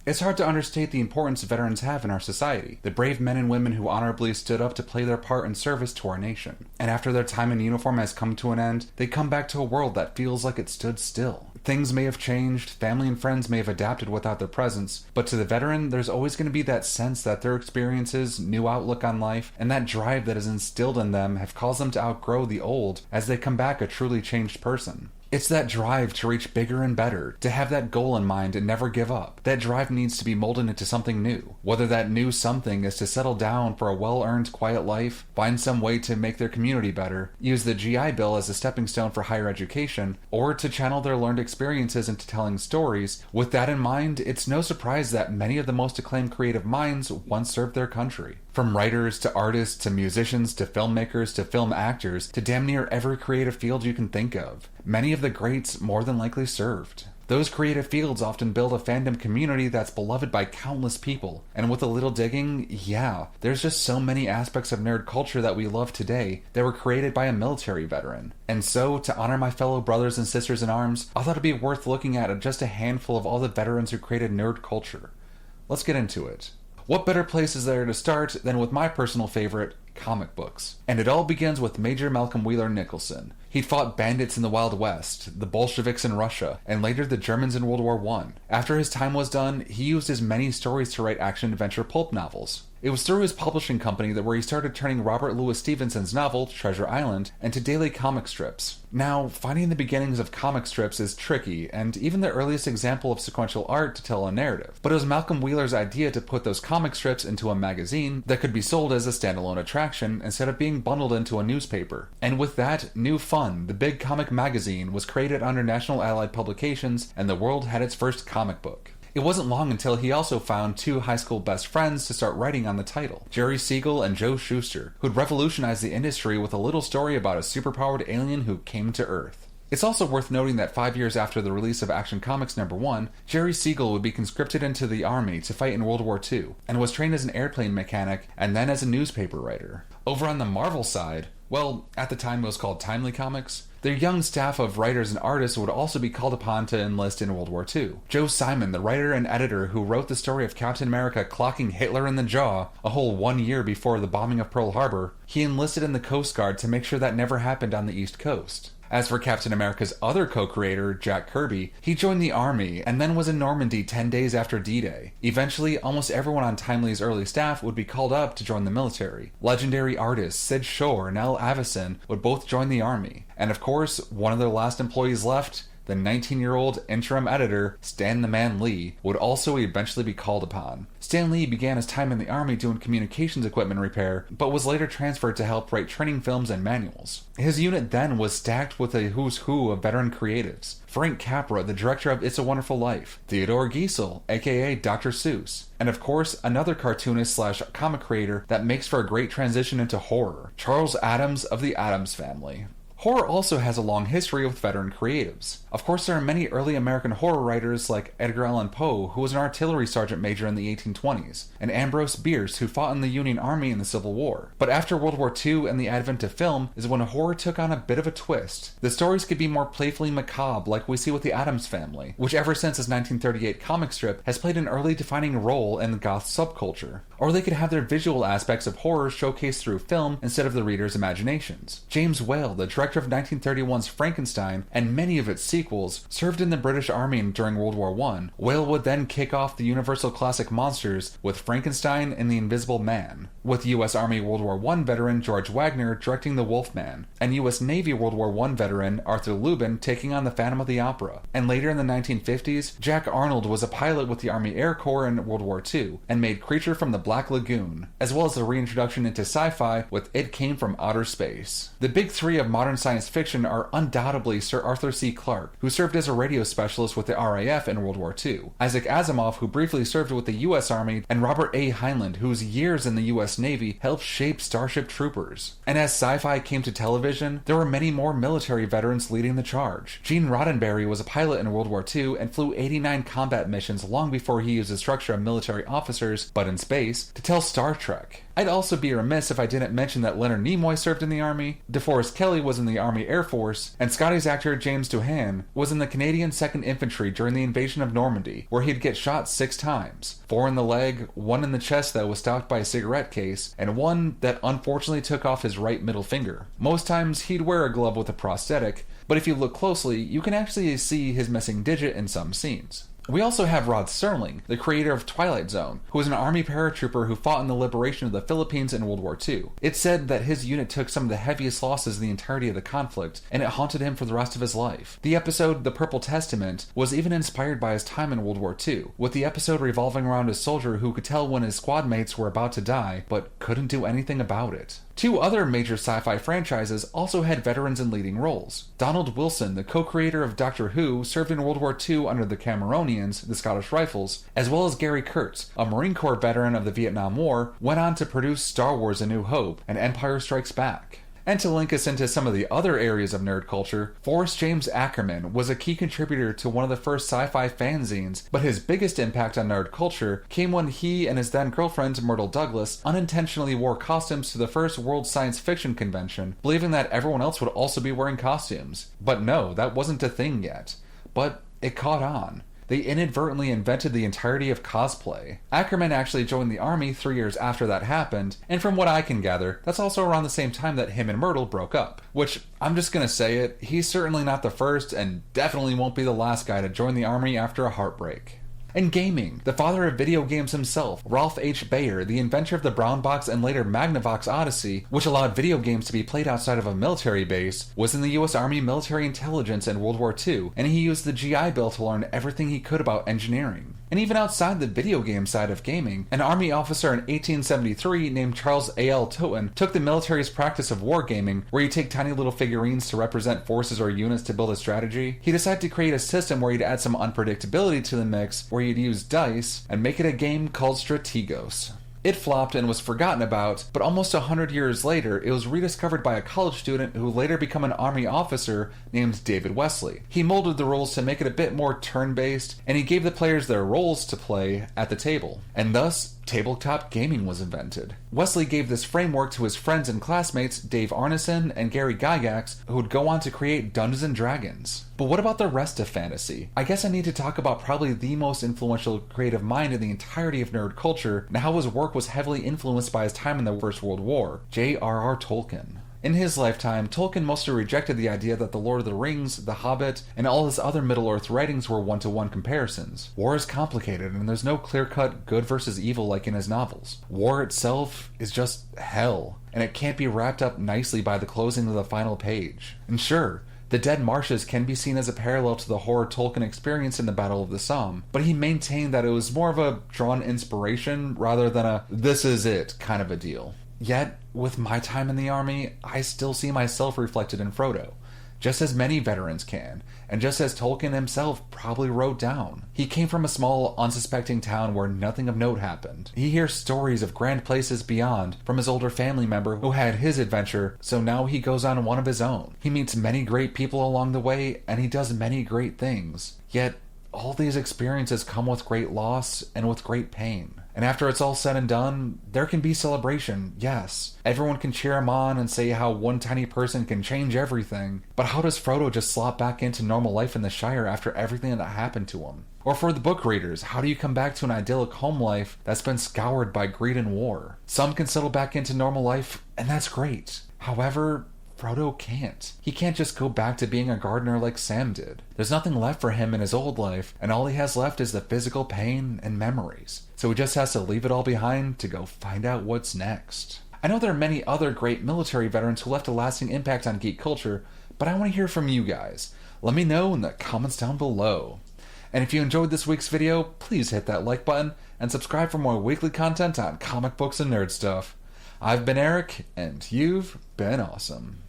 It's hard to understate the importance veterans have in our society, the brave men and women who honorably stood up to play their part in service to our nation. And after their time in uniform has come to an end, they come back to a world that feels like it stood still. Things may have changed, family and friends may have adapted without their presence, but to the veteran, there's always going to be that sense that their experiences, new outlook on life, and that drive that is instilled in them have caused them to outgrow the old as they come back a truly changed person. It's that drive to reach bigger and better, to have that goal in mind and never give up. That drive needs to be molded into something new. Whether that new something is to settle down for a well-earned, quiet life, find some way to make their community better, use the GI Bill as a stepping stone for higher education, or to channel their learned experiences into telling stories, with that in mind, it's no surprise that many of the most acclaimed creative minds once served their country. From writers to artists to musicians to filmmakers to film actors to damn near every creative field you can think of. Many of the greats more than likely served. Those creative fields often build a fandom community that's beloved by countless people. And with a little digging, yeah, there's just so many aspects of nerd culture that we love today that were created by a military veteran. And so, to honor my fellow brothers and sisters in arms, I thought it'd be worth looking at just a handful of all the veterans who created nerd culture. Let's get into it. What better place is there to start than with my personal favorite, comic books? And it all begins with Major Malcolm Wheeler Nicholson. He'd fought bandits in the Wild West, the Bolsheviks in Russia, and later the Germans in World War I. After his time was done, he used his many stories to write action-adventure pulp novels. It was through his publishing company where he started turning Robert Louis Stevenson's novel, Treasure Island, into daily comic strips. Now, finding the beginnings of comic strips is tricky, and even the earliest example of sequential art to tell a narrative. But it was Malcolm Wheeler's idea to put those comic strips into a magazine that could be sold as a standalone attraction instead of being bundled into a newspaper. And with that, New Fun, the big comic magazine, was created under National Allied Publications, and the world had its first comic book. It wasn't long until he also found two high school best friends to start writing on the title, Jerry Siegel and Joe Shuster, who'd revolutionized the industry with a little story about a superpowered alien who came to Earth. It's also worth noting that 5 years after the release of Action Comics #1, Jerry Siegel would be conscripted into the army to fight in World War II, and was trained as an airplane mechanic and then as a newspaper writer. Over on the Marvel side, well, at the time it was called Timely Comics, their young staff of writers and artists would also be called upon to enlist in World War II. Joe Simon, the writer and editor who wrote the story of Captain America clocking Hitler in the jaw a whole 1 year before the bombing of Pearl Harbor, he enlisted in the Coast Guard to make sure that never happened on the East Coast. As for Captain America's other co-creator, Jack Kirby, he joined the army and then was in Normandy 10 days after D-Day. Eventually, almost everyone on Timely's early staff would be called up to join the military. Legendary artists Sid Shore and Al Avison would both join the army. And of course, one of their last employees left, the 19-year-old interim editor, Stan the Man Lee, would also eventually be called upon. Stan Lee began his time in the army doing communications equipment repair, but was later transferred to help write training films and manuals. His unit then was stacked with a who's who of veteran creatives. Frank Capra, the director of It's a Wonderful Life, Theodore Giesel, aka Dr. Seuss, and of course, another cartoonist / comic creator that makes for a great transition into horror, Charles Addams of the Addams Family. Horror also has a long history with veteran creatives. Of course, there are many early American horror writers like Edgar Allan Poe, who was an artillery sergeant major in the 1820s, and Ambrose Bierce, who fought in the Union Army in the Civil War. But after World War II and the advent of film is when horror took on a bit of a twist. The stories could be more playfully macabre, like we see with the Addams Family, which ever since his 1938 comic strip has played an early defining role in the goth subculture. Or they could have their visual aspects of horror showcased through film instead of the reader's imaginations. James Whale, the director of 1931's Frankenstein and many of its sequels, served in the British Army during World War I. Whale would then kick off the Universal classic monsters with Frankenstein and the Invisible Man, with U.S. Army World War I veteran George Wagner directing The Wolfman, and U.S. Navy World War I veteran Arthur Lubin taking on the Phantom of the Opera. And later in the 1950s, Jack Arnold was a pilot with the Army Air Corps in World War II and made Creature from the Black Lagoon, as well as the reintroduction into sci-fi with It Came from Outer Space. The big three of modern science fiction are undoubtedly Sir Arthur C. Clarke, who served as a radio specialist with the RAF in World War II, Isaac Asimov, who briefly served with the U.S. Army, and Robert A. Heinlein, whose years in the U.S. Navy helped shape Starship Troopers. And as sci-fi came to television, there were many more military veterans leading the charge. Gene Roddenberry was a pilot in World War II and flew 89 combat missions long before he used the structure of military officers, but in space, to tell Star Trek. I'd also be remiss if I didn't mention that Leonard Nimoy served in the Army, DeForest Kelley was in the the Army Air Force, and Scotty's actor James Doohan was in the Canadian 2nd Infantry during the invasion of Normandy, where he'd get shot 6 times. 4 in the leg, 1 in the chest that was stopped by a cigarette case, and 1 that unfortunately took off his right middle finger. Most times he'd wear a glove with a prosthetic, but if you look closely, you can actually see his missing digit in some scenes. We also have Rod Serling, the creator of Twilight Zone, who was an Army paratrooper who fought in the liberation of the Philippines in World War II. It's said that his unit took some of the heaviest losses in the entirety of the conflict, and it haunted him for the rest of his life. The episode The Purple Testament was even inspired by his time in World War II, with the episode revolving around a soldier who could tell when his squad mates were about to die, but couldn't do anything about it. 2 other major sci-fi franchises also had veterans in leading roles. Donald Wilson, the co-creator of Doctor Who, served in World War II under the Cameronians, the Scottish Rifles, as well as Gary Kurtz, a Marine Corps veteran of the Vietnam War, went on to produce Star Wars: A New Hope and Empire Strikes Back. And to link us into some of the other areas of nerd culture, Forrest James Ackerman was a key contributor to one of the first sci-fi fanzines, but his biggest impact on nerd culture came when he and his then-girlfriend Myrtle Douglas unintentionally wore costumes to the first World Science Fiction Convention, believing that everyone else would also be wearing costumes. But no, that wasn't a thing yet. But it caught on. They inadvertently invented the entirety of cosplay. Ackerman actually joined the Army 3 years after that happened, and from what I can gather, that's also around the same time that him and Myrtle broke up. Which, I'm just gonna say it, he's certainly not the first, and definitely won't be the last guy to join the Army after a heartbreak. And gaming, the father of video games himself, Ralph H. Baer, the inventor of the Brown Box and later Magnavox Odyssey, which allowed video games to be played outside of a military base, was in the US Army Military Intelligence in World War II, and he used the GI Bill to learn everything he could about engineering. And even outside the video game side of gaming, an Army officer in 1873 named Charles A.L. Totten took the military's practice of wargaming, where you take tiny little figurines to represent forces or units to build a strategy. He decided to create a system where he'd add some unpredictability to the mix, where you'd use dice, and make it a game called Strategos. It flopped and was forgotten about, but almost 100 years later, it was rediscovered by a college student who later became an Army officer named David Wesley. He molded the rules to make it a bit more turn-based, and he gave the players their roles to play at the table. And thus, tabletop gaming was invented. Wesley gave this framework to his friends and classmates Dave Arneson and Gary Gygax, who would go on to create Dungeons & Dragons. But what about the rest of fantasy? I guess I need to talk about probably the most influential creative mind in the entirety of nerd culture, and how his work was heavily influenced by his time in the First World War, J.R.R. Tolkien. In his lifetime, Tolkien mostly rejected the idea that The Lord of the Rings, The Hobbit, and all his other Middle-earth writings were one-to-one comparisons. War is complicated, and there's no clear-cut good versus evil like in his novels. War itself is just hell, and it can't be wrapped up nicely by the closing of the final page. And sure, the Dead Marshes can be seen as a parallel to the horror Tolkien experienced in the Battle of the Somme, but he maintained that it was more of a drawn inspiration rather than a this is it kind of a deal. Yet, with my time in the Army, I still see myself reflected in Frodo, just as many veterans can, and just as Tolkien himself probably wrote down. He came from a small, unsuspecting town where nothing of note happened. He hears stories of grand places beyond from his older family member who had his adventure, so now he goes on one of his own. He meets many great people along the way, and he does many great things. Yet, all these experiences come with great loss and with great pain. And after it's all said and done, there can be celebration, yes. Everyone can cheer him on and say how one tiny person can change everything. But how does Frodo just slot back into normal life in the Shire after everything that happened to him? Or for the book readers, how do you come back to an idyllic home life that's been scoured by greed and war? Some can settle back into normal life, and that's great. However, Frodo can't. He can't just go back to being a gardener like Sam did. There's nothing left for him in his old life, and all he has left is the physical pain and memories. So he just has to leave it all behind to go find out what's next. I know there are many other great military veterans who left a lasting impact on geek culture, but I want to hear from you guys. Let me know in the comments down below. And if you enjoyed this week's video, please hit that like button and subscribe for more weekly content on comic books and nerd stuff. I've been Eric, and you've been awesome.